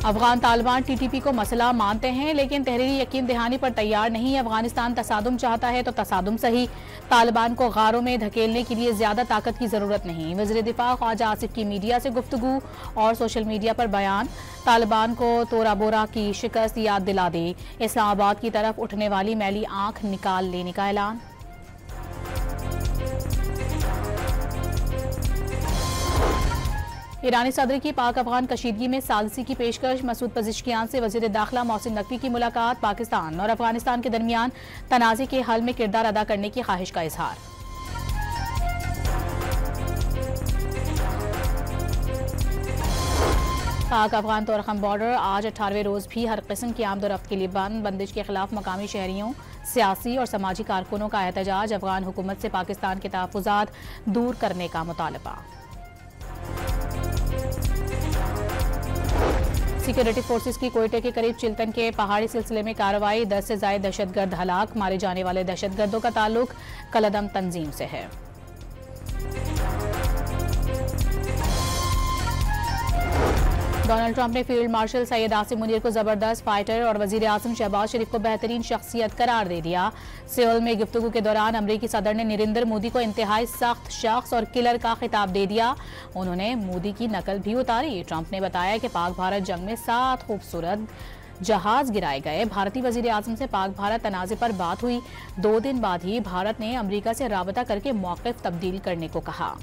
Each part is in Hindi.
अफगान तालिबान टीटीपी को मसला मानते हैं, लेकिन तहरीरी यकीन दहानी पर तैयार नहीं। अफगानिस्तान तसादुम चाहता है तो तसादुम सही, तालिबान को गारों में धकेलने के लिए ज्यादा ताकत की जरूरत नहीं। वज़ीर दिफा ख्वाजा आसिफ की मीडिया से गुफ्तगू और सोशल मीडिया पर बयान। तालिबान को तोरा बोरा की शिकस्त याद दिला दी। इस्लामाबाद की तरफ उठने वाली मैली आंख निकाल लेने का ऐलान। ईरानी सदर की पाक अफगान कशीदगी में सालसी की पेशकश। मसूद पज़िश्कियान से वज़ीर दाखिला मोहसिन नकवी की मुलाकात। पाकिस्तान और अफगानिस्तान के दरमियान तनाज़े के हल में किरदार अदा करने की ख्वाहिश का इजहार। पाक अफगान तोरखम बॉर्डर आज 18वें रोज भी हर किस्म की आमदोरफ्त के लिए बंद। बंदिश के खिलाफ मकामी शहरियों, सियासी और समाजी कारकुनों का एहतजाज। अफगान हुकूमत से पाकिस्तान के तहफ़्फ़ुज़ात दूर करने का मुतालबा। सिक्योरिटी फोर्सेस की कोयटे के करीब चिल्तन के पहाड़ी सिलसिले में कार्रवाई। 10 से ज्यादा दहशतगर्द हलाक। मारे जाने वाले दहशतगर्दों का ताल्लुक कलदम तंजीम से है। डोनाल्ड ट्रंप ने फील्ड मार्शल सैयद आसिम मुनीर को जबरदस्त फाइटर और वजीर आजम शहबाज शरीफ को बेहतरीन शख्सियत करार दे दिया। सियोल में गुफ्तगू के दौरान अमरीकी सदर ने नरेंद्र मोदी को इंतहाई सख्त शख्स और किलर का खिताब दे दिया। उन्होंने मोदी की नकल भी उतारी। ट्रंप ने बताया कि पाक भारत जंग में 7 खूबसूरत जहाज गिराए गए। भारतीय वजीर आजम से पाक भारत तनाज़े पर बात हुई। 2 दिन बाद ही भारत ने अमरीका से राबता करके मौक़िफ़ तब्दील करने को कहा।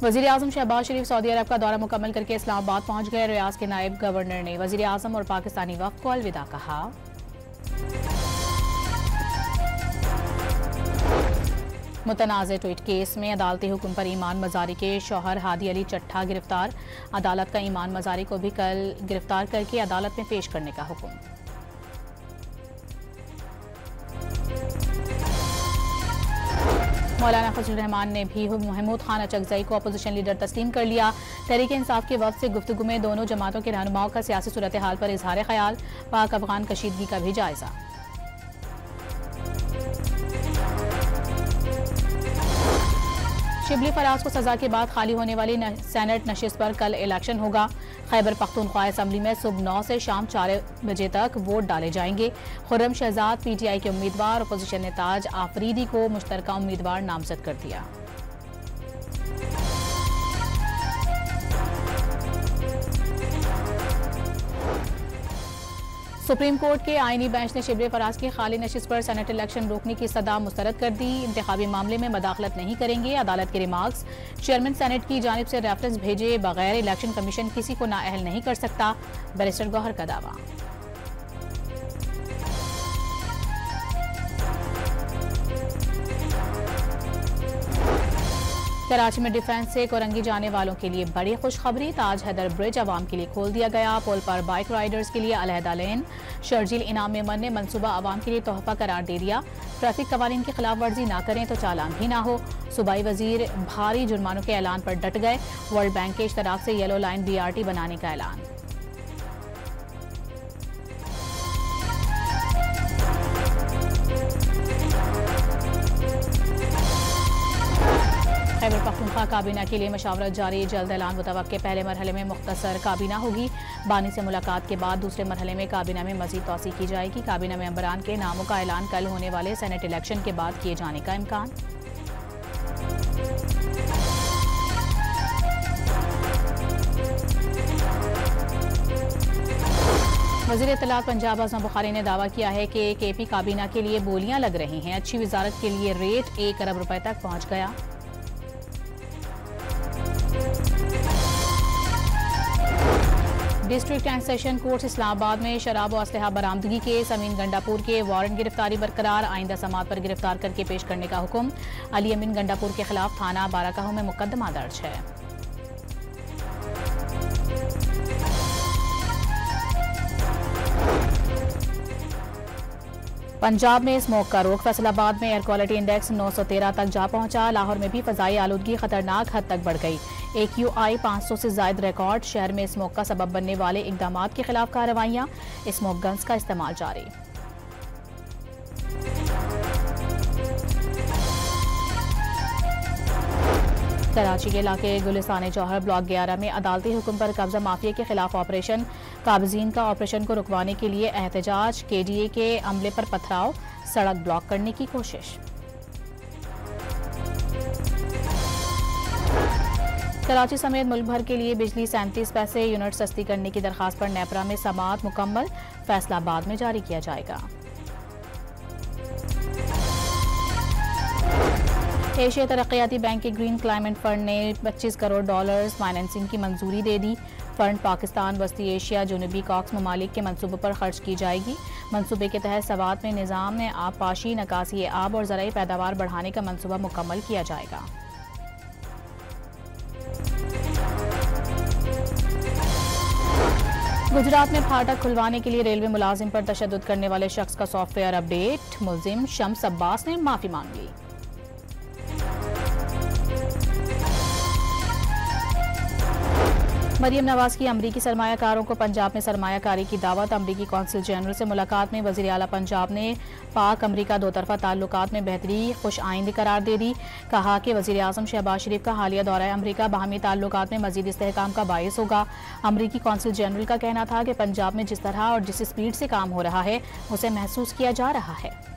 वज़ीर आज़म शहबाज शरीफ सऊदी अरब का दौरा मुकम्मल करके इस्लामाबाद पहुंच गए। रियाज के नायब गवर्नर ने वज़ीर आज़म और पाकिस्तानी वफ़द को अलविदा कहा। मुतनाज़े ट्वीट केस में अदालती हुक्म पर ईमान मज़ारी के शौहर हादी अली चट्ठा गिरफ्तार। अदालत का ईमान मज़ारी को भी कल गिरफ्तार करके अदालत में पेश करने का हुक्म। मौलाना फजल रहमान ने भी महमूद खान अचकजई को अपोजिशन लीडर तस्लीम कर लिया। तहरीक इंसाफ के वफ़द से गुफ्तगू में दोनों जमातों के रहनुमाओं का सियासी सूरत हाल पर इजहार ख्याल। पाक अफगान कशीदगी का भी जायजा। शिबली फराज को सजा के बाद खाली होने वाली सेनेट नशिस्त पर कल इलेक्शन होगा। खैबर पख्तूनख्वा असम्बली में सुबह 9 से शाम 4 बजे तक वोट डाले जाएंगे। खुर्रम शहजाद पीटीआई के उम्मीदवार, अपोजिशन ने ताज आफरीदी को मुश्तरका उम्मीदवार नामजद कर दिया। सुप्रीम कोर्ट के आईनी बेंच ने शिबली फराज की खाली नशिस्त पर सेनेट इलेक्शन रोकने की सदा मुस्तरद कर दी। इंतखाबी मामले में मदाखलत नहीं करेंगे। अदालत के रिमार्क्स। चेयरमैन सेनेट की जानिब से रेफरेंस भेजे बगैर इलेक्शन कमीशन किसी को नाअहल नहीं कर सकता। बैरिस्टर गौहर का दावा। कराची में डिफेंस से कोरंगी जाने वालों के लिए बड़ी खुशखबरी। ताज हैदर ब्रिज अवाम के लिए खोल दिया गया। पुल पर बाइक राइडर्स के लिए अलहदा लेन। शर्जील इनाम मेमन ने मनसूबा अवाम के लिए तोहफा करार दे दिया। ट्रैफिक कवानीन की खिलाफ वर्जी ना करें तो चालान भी ना हो। सूबाई वजीर भारी जुर्मानों के ऐलान पर डट गए। वर्ल्ड बैंक के इश्तराक से येलो लाइन BRT बनाने का ऐलान। खैबर पख्तूनख्वा काबीना के लिए मशावरत जारी। जल्द ऐलान मुतवक्के। पहले मरहले में मुख्तसर काबीना होगी। बानी से मुलाकात के बाद दूसरे मरहले में काबीना में मजीद तौसी की जाएगी। काबीना मेंबरान के नामों का ऐलान कल होने वाले सेनेट इलेक्शन के बाद किए जाने का इम्कान। वज़ीर इत्तलात पंजाब आज़म बुखारी ने दावा किया है कि KP काबीना के लिए बोलियां लग रही हैं। अच्छी वजारत के लिए रेट 1 अरब रुपए तक पहुंच गया। District and session court Islamabad में शराब व असलहा बरामदगी केस। अमीन गंडापुर के वारंट गिरफ्तारी बरकरार। आइंदा समात पर गिरफ्तार करके पेश करने का हुक्म। अली अमीन गंडापुर के खिलाफ थाना बाराकाहू में मुकदमा दर्ज है। पंजाब में स्मोक का रुख। फैसलाबाद में एयर क्वालिटी इंडेक्स 913 तक जा पहुंचा। लाहौर में भी फजाई आलूदगी खतरनाक हद तक बढ़ गई। AQI 500 से ज्यादा रिकॉर्ड। शहर में स्मोक का सबब बनने वाले इकदाम के खिलाफ कार्रवाइयां। स्मोक गन्स का इस्तेमाल जारी। कराची के इलाके गुलिस्तान जौहर ब्लॉक 11 में अदालती हुक्म पर कब्जा माफिया के खिलाफ ऑपरेशन, काबजीन का ऑपरेशन को रुकवाने के लिए एहतजाज, KDA के अमले पर पथराव, सड़क ब्लॉक करने की कोशिश। कराची समेत मुल्क भर के लिए बिजली 37 पैसे यूनिट सस्ती करने की दरखास्त पर नेपरा में समाअत मुकम्मल, फैसला बाद में जारी किया जाएगा। एशिया तरक्याती बैंक के ग्रीन क्लाइमेट फंड ने $25 करोड़ फाइनेंसिंग की मंजूरी दे दी। फंड पाकिस्तान, वस्ती एशिया, जनूबी कॉक्स ममालिक के मंसूबों पर खर्च की जाएगी। मंसूबे के तहत सवात में निज़ाम में आबपाशी, नकासी आब और ज़राई पैदावार बढ़ाने का मंसूबा मुकम्मल किया जाएगा। गुजरात में फाटक खुलवाने के लिए रेलवे मुलाजिम पर तशद्दुद करने वाले शख्स का सॉफ्टवेयर अपडेट, मुलजिम शम्स अब्बास ने माफी मांग ली। मरियम नवाज की अमरीकी सरमायाकारों को पंजाब में सरमायाकारी की दावत। अमरीकी कौंसिल जनरल से मुलाकात में वज़ीर आला पंजाब ने पाक अमरीका दोतरफा ताल्लुकात में बेहतरी खुश आइंद करार दे दी। कहा कि वज़ीर आज़म शहबाज शरीफ का हालिया दौरा अमरीका बाहमी ताल्लुकात में मज़ीद इस्तेहकाम का बायस होगा। अमरीकी कौंसिल जनरल का कहना था कि पंजाब में जिस तरह और जिस स्पीड से काम हो रहा है उसे महसूस किया जा रहा है।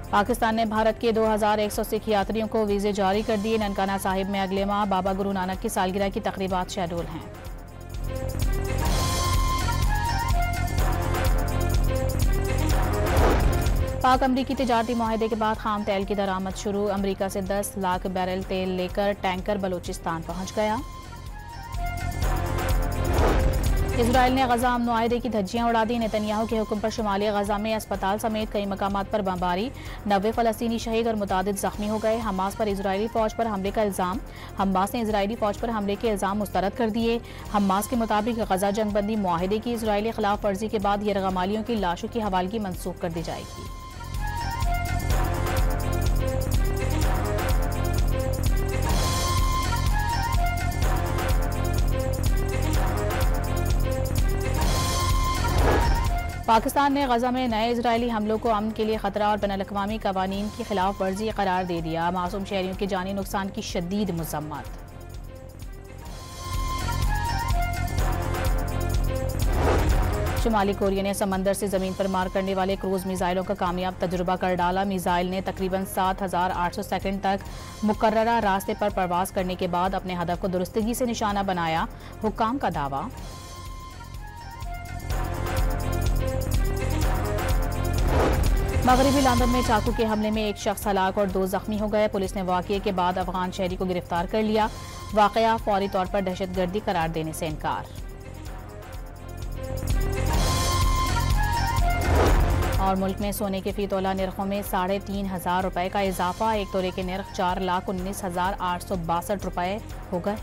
पाकिस्तान ने भारत के 2100 सिख यात्रियों को वीज़े जारी कर दिए। ननकाना साहिब में अगले माह बाबा गुरु नानक की सालगिरह की तकरीबात शेड्यूल हैं। पाक अमरीकी तिजारती मुआहदे के बाद खाम तेल की दरामद शुरू। अमरीका से 10 लाख बैरल तेल लेकर टैंकर बलूचिस्तान पहुंच गया। इजराइल ने गजा अमन मुआहदे की धज्जियां उड़ा दी। नेतन्याहू के हुक्म पर शुमाली गजा में अस्पताल समेत कई मकामात पर बमबारी, 90 फलस्तीनी शहीद और मुतादिद जख्मी हो गए। हमास पर इजरायली फौज पर हमले का इल्जाम। हमास ने इजरायली फौज पर हमले के इल्जाम मुस्तरद कर दिए। हमास के मुताबिक गजा जंगबंदी मुआहदे की इजरायली खिलाफ वर्जी के बाद यरगमालियों की लाशों की हवालगी मंसूख कर दी जाएगी। पाकिस्तान ने गजा में नए इजरायली हमलों को अमन के लिए खतरा और बैनुल-अक़वामी कवानीन की खिलाफ वर्जी करार दे दिया। मासूम शहरियों के जानी नुकसान की शदीद मज़म्मत। शुमाली कोरिया ने समंदर से जमीन पर मार करने वाले क्रूज मिसाइलों का कामयाब तजुर्बा कर डाला। मिसाइल ने तकरीबन 7800 सेकंड तक मुकर्ररा रास्ते पर परवाज करने के बाद अपने हदफ को दुरुस्तगी से निशाना बनाया। हुक्काम का दावा। मगरबी लंदन में चाकू के हमले में एक शख्स हलाक और 2 जख्मी हो गए। पुलिस ने वाक़ये के बाद अफगान शहरी को गिरफ्तार कर लिया। वाक़या फौरी तौर पर दहशतगर्दी करार देने से इनकार। और मुल्क में सोने के फी तोला निर्खों में 3500 रुपए का इजाफा। 1 तोले के निर्ख 4,19,862 रुपए हो गए।